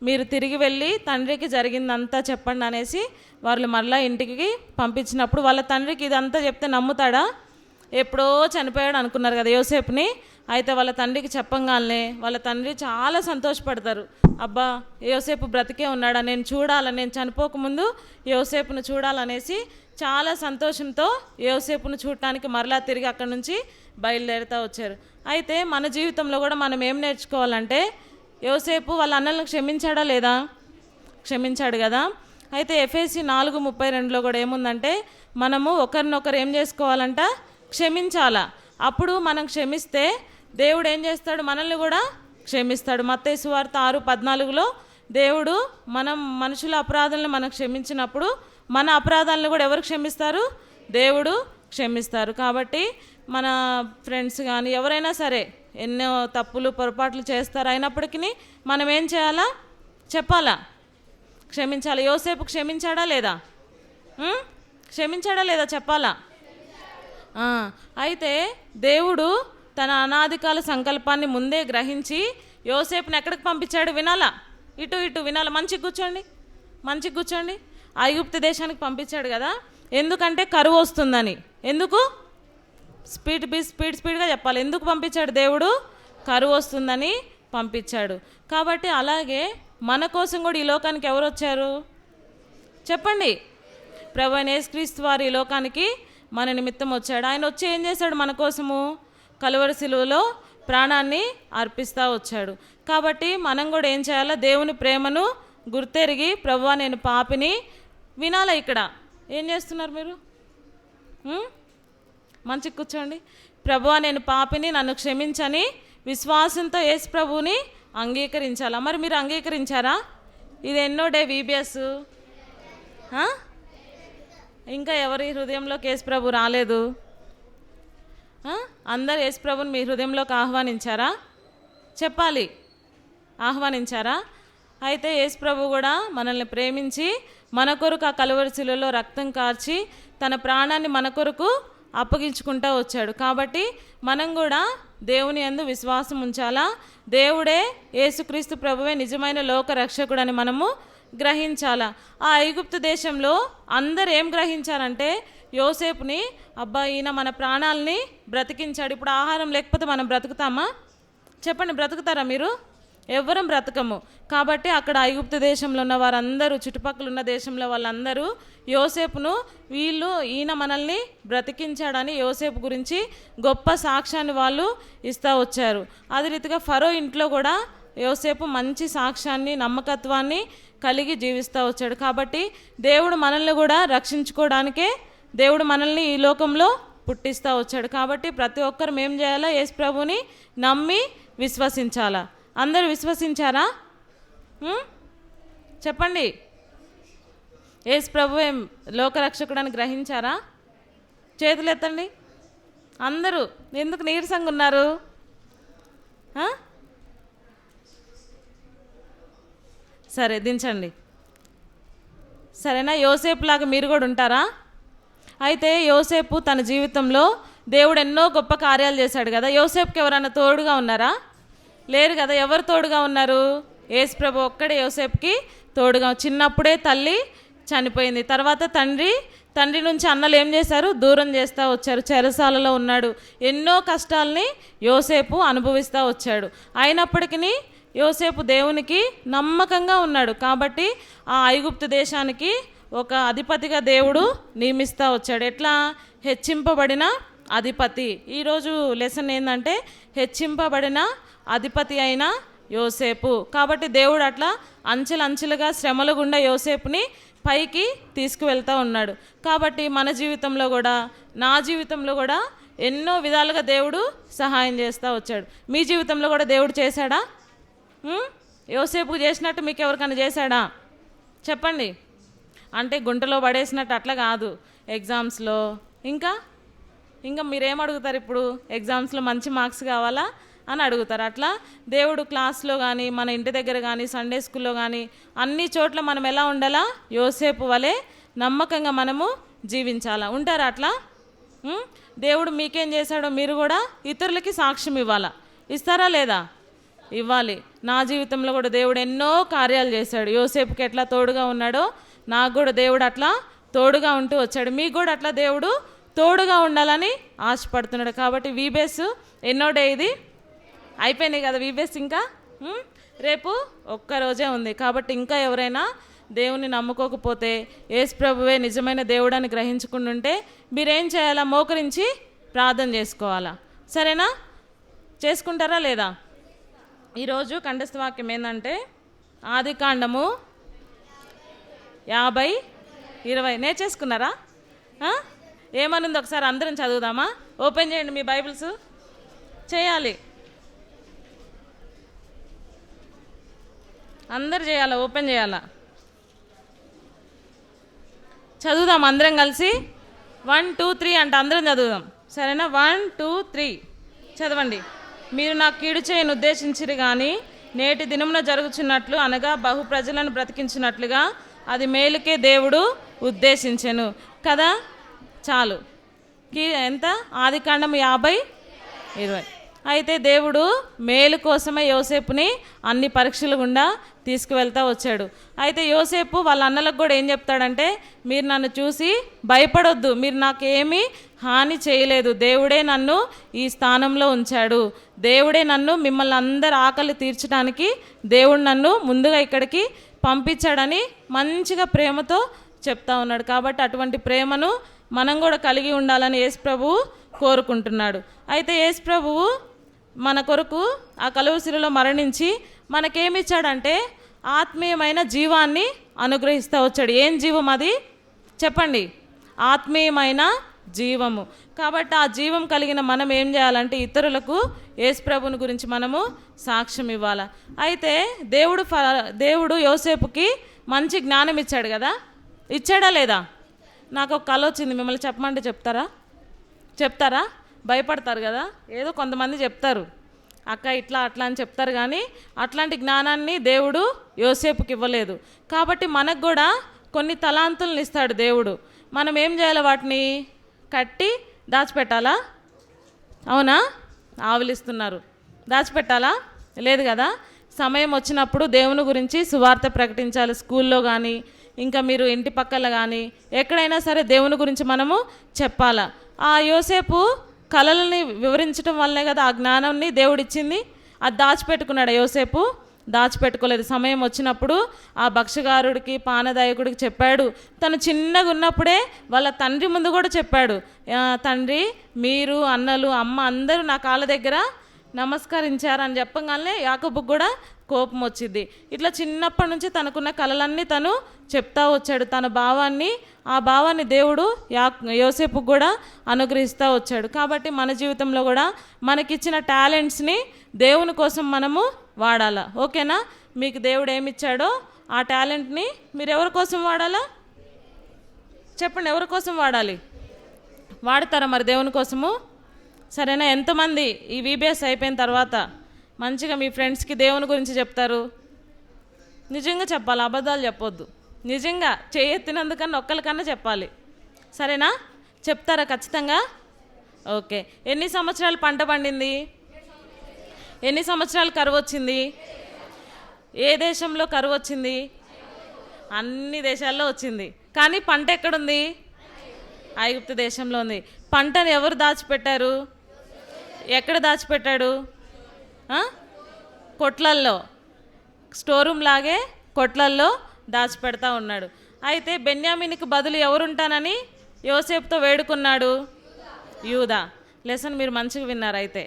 మీరు తిరిగి వెళ్ళి తండ్రికి జరిగిందంతా చెప్పండి అనేసి వాళ్ళు మరలా ఇంటికి పంపించినప్పుడు వాళ్ళ తండ్రికి ఇదంతా చెప్తే నమ్ముతాడా? ఎప్పుడో చనిపోయాడు అనుకున్నారు కదా యోసేపుని. అయితే వాళ్ళ తండ్రికి చెప్పంగానే వాళ్ళ తండ్రి చాలా సంతోషపడతారు. అబ్బా, యోసేపు బ్రతికే ఉన్నాడా, నేను చూడాలని, నేను చనిపోకముందు యోసేపును చూడాలనేసి చాలా సంతోషంతో యోసేపును చూడటానికి మరలా తిరిగి అక్కడి నుంచి బయలుదేరుతూ వచ్చారు. అయితే మన జీవితంలో కూడా మనం ఏం నేర్చుకోవాలంటే, యోసేపు వాళ్ళ అన్నలను క్షమించాడా లేదా? క్షమించాడు కదా. అయితే ఎఫెసీ 4:32లో కూడా ఏముందంటే, మనము ఒకరినొకరు ఏం చేసుకోవాలంట, క్షమించాలా. అప్పుడు మనం క్షమిస్తే దేవుడు ఏం చేస్తాడు, మనల్ని కూడా క్షమిస్తాడు. మత్తయి సువార్త 6:14లో దేవుడు మనం మనుషుల అపరాధాలను మనం క్షమించినప్పుడు మన అపరాధాలను కూడా ఎవరు క్షమిస్తారు? దేవుడు క్షమిస్తారు. కాబట్టి మన ఫ్రెండ్స్ కానీ ఎవరైనా సరే ఎన్నో తప్పులు పొరపాట్లు చేస్తారు, అయినప్పటికీ మనం ఏం చేయాలా, చెప్పాలా, క్షమించాలి. యోసేపు క్షమించాడా లేదా? క్షమించాడా లేదా చెప్పాలా. అయితే దేవుడు తన అనాదికాల సంకల్పాన్ని ముందే గ్రహించి యోసేపుని ఎక్కడికి పంపించాడు వినాలా? ఇటు వినాలా, మంచిగా కూర్చోండి. ఐగుప్తు దేశానికి పంపించాడు కదా. ఎందుకంటే కరువు వస్తుందని. ఎందుకు? స్పీడ్గా చెప్పాలి. ఎందుకు పంపించాడు దేవుడు? కరువు వస్తుందని పంపించాడు. కాబట్టి అలాగే మన కోసం కూడా ఈ లోకానికి ఎవరు వచ్చారు చెప్పండి? ప్రభువైన యేసుక్రీస్తు వారు ఈ లోకానికి మన నిమిత్తం వచ్చాడు. ఆయన వచ్చి ఏం చేశాడు మన కోసము? కలువరి శిలువలో ప్రాణాన్ని అర్పిస్తూ వచ్చాడు. కాబట్టి మనం కూడా ఏం చేయాలా? దేవుని ప్రేమను గుర్తెరిగి, ప్రభువా నేను పాపిని వినాలా. ఇక్కడ ఏం చేస్తున్నారు మీరు? మంచిగా కూర్చోండి. ప్రభువా నేను పాపిని, నన్ను క్షమించని విశ్వాసంతో యేసు ప్రభువుని అంగీకరించాలా. మరి మీరు అంగీకరించారా? ఇది ఎన్నో డే VBS. ఇంకా ఎవరి హృదయంలోకి యేసు ప్రభు రాలేదు? అందరు యేసు ప్రభుని మీ హృదయంలోకి ఆహ్వానించారా? చెప్పాలి, ఆహ్వానించారా? అయితే యేసు ప్రభు కూడా మనల్ని ప్రేమించి మన కొరకు ఆ కలువరి శిలువలో రక్తం కార్చి తన ప్రాణాన్ని మన కొరకు అప్పగించుకుంటూ వచ్చాడు. కాబట్టి మనం కూడా దేవుని యందు విశ్వాసం ఉంచాలా. దేవుడే యేసుక్రీస్తు ప్రభువే నిజమైన లోక రక్షకుడని మనము గ్రహించాలా. ఆ ఐగుప్తు దేశంలో అందరు ఏం గ్రహించారంటే, యోసేపుని, అబ్బా ఈయన మన ప్రాణాలని బ్రతికించాడు. ఇప్పుడు ఆహారం లేకపోతే మనం బ్రతుకుతామా చెప్పండి? బ్రతుకుతారా మీరు? ఎవ్వరం బ్రతకము. కాబట్టి అక్కడ ఐగుప్తు దేశంలో ఉన్న వారందరూ, చుట్టుపక్కల ఉన్న దేశంలో వాళ్ళందరూ యోసేపును, ఈయన మనల్ని బ్రతికించాడని యోసేపు గురించి గొప్ప సాక్ష్యాన్ని వాళ్ళు ఇస్తూ వచ్చారు. అదే రీతిగా ఫరో ఇంట్లో కూడా యోసేపు మంచి సాక్ష్యాన్ని, నమ్మకత్వాన్ని కలిగి జీవిస్తూ వచ్చాడు. కాబట్టి దేవుడు మనల్ని కూడా రక్షించుకోవడానికే దేవుడు మనల్ని ఈ లోకంలో పుట్టిస్తూ వచ్చాడు. కాబట్టి ప్రతి ఒక్కరు ఏం చేయాలా? యేసు ప్రభుని నమ్మి విశ్వసించాలా. అందరూ విశ్వసించారా చెప్పండి? యేసు ప్రభువే లోకరక్షకుడని గ్రహించారా? చేతులు ఎత్తండి అందరూ. ఎందుకు నీరసంగా ఉన్నారు? సరే దించండి. సరేనా? యోసేపులాగా మీరు కూడా ఉంటారా? అయితే యోసేపు తన జీవితంలో దేవుడు ఎన్నో గొప్ప కార్యాలు చేశాడు కదా. యోసేపుకి ఎవరైనా తోడుగా ఉన్నారా? లేరు కదా. ఎవరు తోడుగా ఉన్నారు? యేసు ప్రభు ఒక్కడే యోసేపుకి తోడుగా. చిన్నప్పుడే తల్లి చనిపోయింది. తర్వాత తండ్రి నుంచి అన్నలు ఏం చేశారు? దూరం చేస్తూ వచ్చారు. చెరసాలలో ఉన్నాడు. ఎన్నో కష్టాలని యోసేపు అనుభవిస్తూ వచ్చాడు. అయినప్పటికీ యోసేపు దేవునికి నమ్మకంగా ఉన్నాడు. కాబట్టి ఆ ఐగుప్తు దేశానికి ఒక అధిపతిగా దేవుడు నియమిస్తూ వచ్చాడు. ఎట్లా? హెచ్చింపబడిన అధిపతి. ఈరోజు లెసన్ ఏంటంటే హెచ్చింపబడిన అధిపతి అయిన యోసేపు. కాబట్టి దేవుడు అట్లా అంచెలంచెలుగా శ్రమల గుండా యోసేపుని పైకి తీసుకువెళ్తూ ఉన్నాడు. కాబట్టి మన జీవితంలో కూడా, నా జీవితంలో కూడా ఎన్నో విధాలుగా దేవుడు సహాయం చేస్తూ వచ్చాడు. మీ జీవితంలో కూడా దేవుడు చేశాడా? యోసేపుకు చేసినట్టు మీకు ఎవరికైనా చేశాడా? చెప్పండి. అంటే గుంటలో పడేసినట్టు అట్లా కాదు, ఎగ్జామ్స్లో ఇంకా మీరేం అడుగుతారు? ఇప్పుడు ఎగ్జామ్స్లో మంచి మార్క్స్ కావాలా అని అడుగుతారు. అట్లా దేవుడు క్లాస్లో కానీ, మన ఇంటి దగ్గర కానీ, సండే స్కూల్లో కానీ అన్ని చోట్ల మనం ఎలా ఉండాలా? యోసేపు వలె నమ్మకంగా మనము జీవించాలా. ఉంటారా అట్లా? దేవుడు మీకేం చేశాడో మీరు కూడా ఇతరులకి సాక్ష్యం ఇవ్వాలా. ఇస్తారా లేదా? ఇవ్వాలి. నా జీవితంలో కూడా దేవుడు ఎన్నో కార్యాలు చేశాడు. యోసేపుకి ఎట్లా తోడుగా ఉన్నాడో నాకు కూడా దేవుడు అట్లా తోడుగా ఉంటూ వచ్చాడు. మీకు కూడా అట్లా దేవుడు తోడుగా ఉండాలని ఆశపడుతున్నాడు. కాబట్టి వీబేస్ ఎన్నో డే ఇది అయిపోయినాయి కదా. వీబేస్ ఇంకా రేపు ఒక్కరోజే ఉంది. కాబట్టి ఇంకా ఎవరైనా దేవుని నమ్ముకోకపోతే, యేసు ప్రభువే నిజమైన దేవుడని గ్రహించుకుంటుంటే మీరేం చేయాలా? మోకరించి ప్రార్థన చేసుకోవాలా. సరేనా? చేసుకుంటారా లేదా? ఈరోజు కంఠస్థ వాక్యం ఏంటంటే ఆదికాండము 50:20. నేర్చేసుకున్నారా? ఏమనుంది ఒకసారి అందరం చదువుదామా? ఓపెన్ చేయండి మీ బైబిల్స్. చేయాలి, అందరు చేయాలా, ఓపెన్ చేయాలా. చదువుదాం అందరం కలిసి. 1 2 3 అంటే అందరం చదువుదాం. సరేనా? 1 2 3 చదవండి. మీరు నాకు కీడు చేయను ఉద్దేశించిరు కానీ నేటి దినమున జరుగుచున్నట్లు, అనగా బహు ప్రజలను బ్రతికించినట్లుగా అది మేలుకే దేవుడు ఉద్దేశించెను కదా. చాలు. ఎంత? ఆదికాండం 50:20. అయితే దేవుడు మేలు కోసమే యోసేపుని అన్ని పరీక్షల గుండా తీసుకువెళ్తా వచ్చాడు. అయితే యోసేపు వాళ్ళ అన్నలకు కూడా ఏం చెప్తాడంటే, మీరు నన్ను చూసి భయపడొద్దు, మీరు నాకేమీ హాని చేయలేదు, దేవుడే నన్ను ఈ స్థానంలో ఉంచాడు, దేవుడే నన్ను మిమ్మల్ని అందరు ఆకలి తీర్చడానికి దేవుడు నన్ను ముందుగా ఇక్కడికి పంపించాడని మంచిగా ప్రేమతో చెప్తా ఉన్నాడు. కాబట్టి అటువంటి ప్రేమను మనం కూడా కలిగి ఉండాలని యేసు ప్రభువు కోరుకుంటున్నాడు. అయితే యేసు ప్రభువు మన కొరకు ఆ కలువ శిలువలో మరణించి మనకేమిచ్చాడంటే ఆత్మీయమైన జీవాన్ని అనుగ్రహిస్తూ వచ్చాడు. ఏం జీవం అది? చెప్పండి. ఆత్మీయమైన జీవము. కాబట్టి ఆ జీవం కలిగిన మనం ఏం చేయాలంటే ఇతరులకు యేసు ప్రభుని గురించి మనము సాక్ష్యం ఇవ్వాలి. అయితే దేవుడు యోసేపుకి మంచి జ్ఞానం ఇచ్చాడు కదా. ఇచ్చాడా లేదా? నాకు ఒక కల వచ్చింది, మిమ్మల్ని చెప్పమంటే చెప్తారా? భయపడతారు కదా. ఏదో కొంతమంది చెప్తారు, అక్క ఇట్లా అట్లా అని చెప్తారు, కానీ అట్లాంటి జ్ఞానాన్ని దేవుడు యోసేపుకి ఇవ్వలేదు. కాబట్టి మనకు కూడా కొన్ని తలాంతులను ఇస్తాడు దేవుడు. మనం ఏం చేయాలి? వాటిని కట్టి దాచిపెట్టాలా? అవునా? ఆవులిస్తున్నారు. దాచిపెట్టాలా? లేదు కదా. సమయం వచ్చినప్పుడు దేవుని గురించి సువార్త ప్రకటించాలి. స్కూల్లో కానీ, ఇంకా మీరు ఇంటి పక్కల కానీ ఎక్కడైనా సరే దేవుని గురించి మనము చెప్పాలా. ఆ యోసేపు కళలని వివరించడం వల్లే కదా ఆ జ్ఞానాన్ని దేవుడిచ్చింది. అది దాచిపెట్టుకున్నాడు యోసేపు? దాచిపెట్టుకోలేదు. సమయం వచ్చినప్పుడు ఆ భక్షగారుడికి, పానదాయకుడికి చెప్పాడు. తను చిన్నగా ఉన్నప్పుడే వాళ్ళ తండ్రి ముందు కూడా చెప్పాడు, తండ్రి మీరు, అన్నలు, అమ్మ అందరూ నా కాళ్ళ దగ్గర నమస్కరించారని చెప్పగానే యాకోబుకు కూడా కోపం వచ్చింది. ఇట్లా చిన్నప్పటి నుంచి తనకున్న కళలన్నీ తను చెప్తా వచ్చాడు. తన ఆ భావాన్ని దేవుడు యోసేపుకు కూడా అనుగ్రహిస్తూ వచ్చాడు. కాబట్టి మన జీవితంలో కూడా మనకిచ్చిన టాలెంట్స్ని దేవుని కోసం మనము వాడాలా. ఓకేనా? మీకు దేవుడు ఏమిచ్చాడో ఆ టాలెంట్ని మీరు ఎవరి కోసం వాడాలా? చెప్పండి, ఎవరి కోసం వాడాలి? వాడతారా మరి దేవుని కోసము? సరేనా? ఎంతమంది ఈ వీబీఎస్ అయిపోయిన తర్వాత మంచిగా మీ ఫ్రెండ్స్కి దేవుని గురించి చెప్తారు? నిజంగా చెప్పాలి, అబద్ధాలు చెప్పొద్దు. నిజంగా చేయెత్తినందుకన్నా ఒక్కరికన్నా చెప్పాలి. సరేనా? చెప్తారా ఖచ్చితంగా? ఓకే. ఎన్ని సంవత్సరాలు పంట పండింది? ఎన్ని సంవత్సరాలు కరువు వచ్చింది? ఏ దేశంలో కరువు వచ్చింది? అన్ని దేశాల్లో వచ్చింది. కానీ పంట ఎక్కడుంది? ఐగుప్తు దేశంలో ఉంది. పంటను ఎవరు దాచిపెట్టారు? ఎక్కడ దాచిపెట్టాడు? కొట్లల్లో, స్టోర్ రూమ్ లాగే కొట్లల్లో దాచిపెడతా ఉన్నాడు. అయితే బెన్యామీనుకు బదులు ఎవరుంటానని యోసేపుతో వేడుకున్నాడు? యూదా. లెసన్ మీరు మంచిగా విన్నారు అయితే.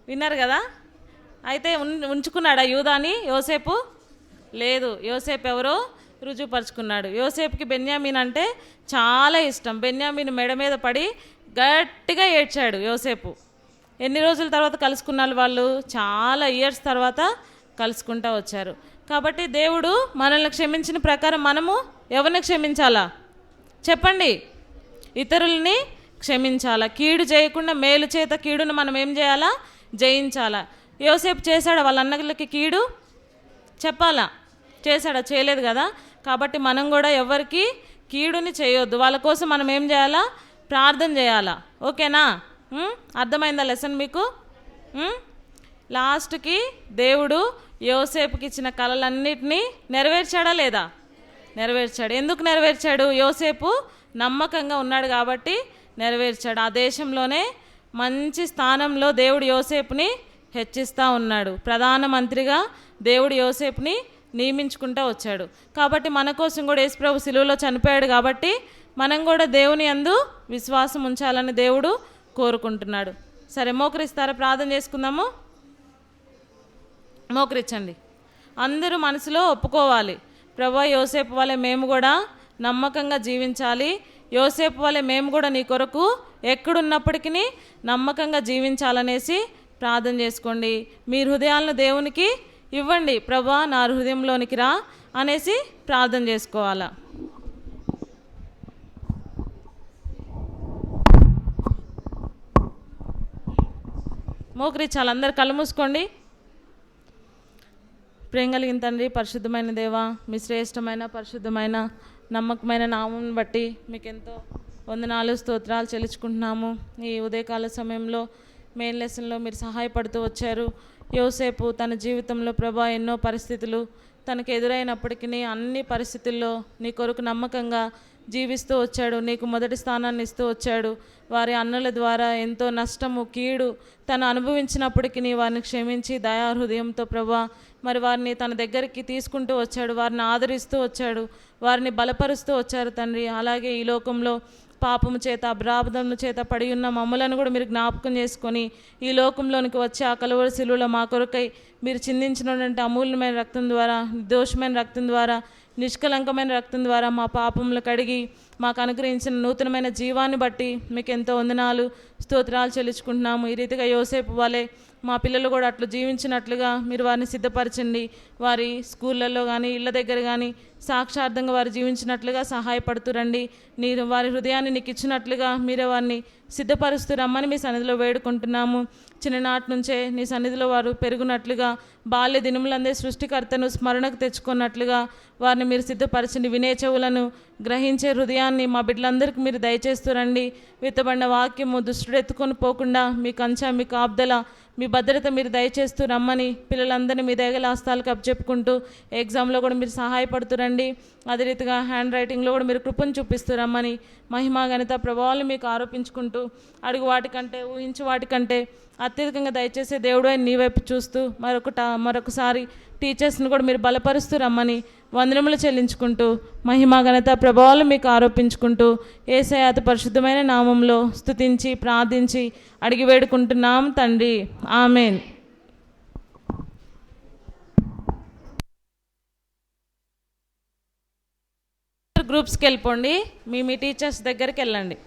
విన్నారు కదా. అయితే ఉంచుకున్నాడా యూదాని యోసేపు? లేదు. యోసేపు ఎవరో రుజువుపరుచుకున్నాడు. యోసేపుకి బెన్యామీన్ అంటే చాలా ఇష్టం. బెన్యామీన్ మెడ మీద పడి గట్టిగా ఏడ్చాడు యోసేపు. ఎన్ని రోజుల తర్వాత కలుసుకున్నారు వాళ్ళు? చాలా ఇయర్స్ తర్వాత కలుసుకుంటూ వచ్చారు. కాబట్టి దేవుడు మనల్ని క్షమించిన ప్రకారం మనము ఎవరిని క్షమించాలా చెప్పండి? ఇతరుల్ని క్షమించాలా. కీడు చేయకుండా మేలు చేత కీడును మనం ఏం చేయాలా? జయించాలా. యోసేపు చేశాడా వాళ్ళ అన్నలకి కీడు? చెప్పాలా? చేశాడా? చేయలేదు కదా. కాబట్టి మనం కూడా ఎవరికి కీడుని చేయొద్దు. వాళ్ళ కోసం మనం ఏం చేయాలా? ప్రార్థన చేయాలా. ఓకేనా? అర్థమైందా లెసన్ మీకు? లాస్ట్కి దేవుడు యోసేపుకి ఇచ్చిన కలలన్నిటినీ నెరవేర్చాడా లేదా? నెరవేర్చాడు. ఎందుకు నెరవేర్చాడు? యోసేపు నమ్మకంగా ఉన్నాడు కాబట్టి నెరవేర్చాడు. ఆ దేశంలోనే మంచి స్థానంలో దేవుడు యోసేపుని హెచ్చిస్తూ ఉన్నాడు. ప్రధానమంత్రిగా దేవుడు యోసేపుని నియమించుకుంటూ వచ్చాడు. కాబట్టి మన కోసం కూడా యేసుప్రభు సిలువలో చనిపోయాడు. కాబట్టి మనం కూడా దేవుని యందు విశ్వాసం ఉంచాలని దేవుడు కోరుకుంటున్నాడు. సరే, మోకరిస్తారా? ప్రార్థన చేసుకుందాము. మోకరించండి. అందరూ మనసులో ఒప్పుకోవాలి, ప్రభువా యోసేపు వలె మేము కూడా నమ్మకంగా జీవించాలి. యోసేపు వలె మేము కూడా నీ కొరకు ఎక్కడున్నప్పటికీ నమ్మకంగా జీవించాలనేసి ప్రార్థన చేసుకోండి. మీ హృదయాలను దేవునికి ఇవ్వండి. ప్రభువా నా హృదయంలోనికి రా అనేసి ప్రార్థన చేసుకోవాలా. మోకరించాలి. అందరు కళ్ళు మూసుకోండి. ప్రేమ కలిగిన తండ్రి, పరిశుద్ధమైన దేవా, మీ శ్రేష్టమైన పరిశుద్ధమైన నమ్మకమైన నామం బట్టి మీకు ఎంతో వందనాలు స్తోత్రాలు చెల్లించుకుంటున్నాము. ఈ ఉదయకాల సమయంలో మెయిన్ లెసన్లో మీరు సహాయపడుతూ వచ్చారు. యోసేపు తన జీవితంలో ప్రభా ఎన్నో పరిస్థితులు తనకు ఎదురైనప్పటికీ అన్ని పరిస్థితుల్లో నీ కొరకు నమ్మకంగా జీవిస్తూ వచ్చాడు. నీకు మొదటి స్థానాన్ని ఇస్తూ వచ్చాడు. వారి అన్నుల ద్వారా ఎంతో నష్టము కీడు తను అనుభవించినప్పటికీ వారిని క్షమించి దయాహృదయంతో ప్రభా మరి వారిని తన దగ్గరికి తీసుకుంటూ వచ్చాడు. వారిని ఆదరిస్తూ వచ్చాడు. వారిని బలపరుస్తూ వచ్చారు తండ్రి. అలాగే ఈ లోకంలో పాపము చేత అపరాధము చేత పడి ఉన్న మమ్మలను కూడా మీరు జ్ఞాపకం చేసుకొని ఈ లోకంలోనికి వచ్చి ఆ కలువరి శిలువలో మా కొరకై మీరు చిందించినటువంటి అమూల్యమైన రక్తం ద్వారా, నిర్దోషమైన రక్తం ద్వారా, నిష్కలంకమైన రక్తం ద్వారా మా పాపములు కడిగి మాకు అనుగ్రహించిన నూతనమైన జీవాన్ని బట్టి మీకు ఎంతో వందనాలు స్తోత్రాలు చెల్లించుకుంటున్నాము. ఈ రీతిగా యోసేపు వలె మా పిల్లలు కూడా అట్లు జీవించినట్లుగా మీరు వారిని సిద్ధపరచండి. వారి స్కూళ్ళల్లో కానీ ఇళ్ళ దగ్గర కానీ సాక్షార్థంగా వారు జీవించినట్లుగా సహాయపడుతురండి. మీరు వారి హృదయాన్ని నీకు ఇచ్చినట్లుగా మీరే వారిని సిద్ధపరుస్తూ రమ్మని మీ సన్నిధిలో వేడుకుంటున్నాము. చిన్ననాటి నుంచే నీ సన్నిధిలో వారు పెరుగునట్లుగా బాల్య దినములందే సృష్టికర్తను స్మరణకు తెచ్చుకున్నట్లుగా వారిని మీరు సిద్ధపరచండి. వినే చెవులను గ్రహించే హృదయాన్ని మా బిడ్డలందరికీ మీరు దయచేస్తురండి. విత్తబడిన వాక్యము దుష్టుడు ఎత్తుకొని పోకుండా మీ కంచె, మీ కాపుదల, మీ భద్రత మీరు దయచేస్తూ రమ్మని పిల్లలందరినీ మీ దయగల హస్తాలకు అప్పచెప్పుకుంటూ ఎగ్జామ్లో కూడా మీరు సహాయపడుతురండి. అదే రీతిగా హ్యాండ్ రైటింగ్లో కూడా మీరు కృపను చూపిస్తూ రమ్మని మహిమా ఘనత ప్రభావాలు మీకు ఆరోపించుకుంటూ అడుగు వాటికంటే ఊహించు వాటికంటే అత్యధికంగా దయచేసే దేవుడు నీ వైపు చూస్తూ మరొకసారి టీచర్స్ని కూడా మీరు బలపరుస్తూ రమ్మని వందనములు చెల్లించుకుంటూ మహిమా ఘనత ప్రభావాలు మీకు ఆరోపించుకుంటూ యేసయ్య అతి పరిశుద్ధమైన నామంలో స్తుతించి ప్రార్థించి అడిగి వేడుకుంటున్నాం తండ్రి. ఆమెన్. గ్రూప్స్కి వెళ్ళిపోండి. మీ టీచర్స్ దగ్గరికి వెళ్ళండి.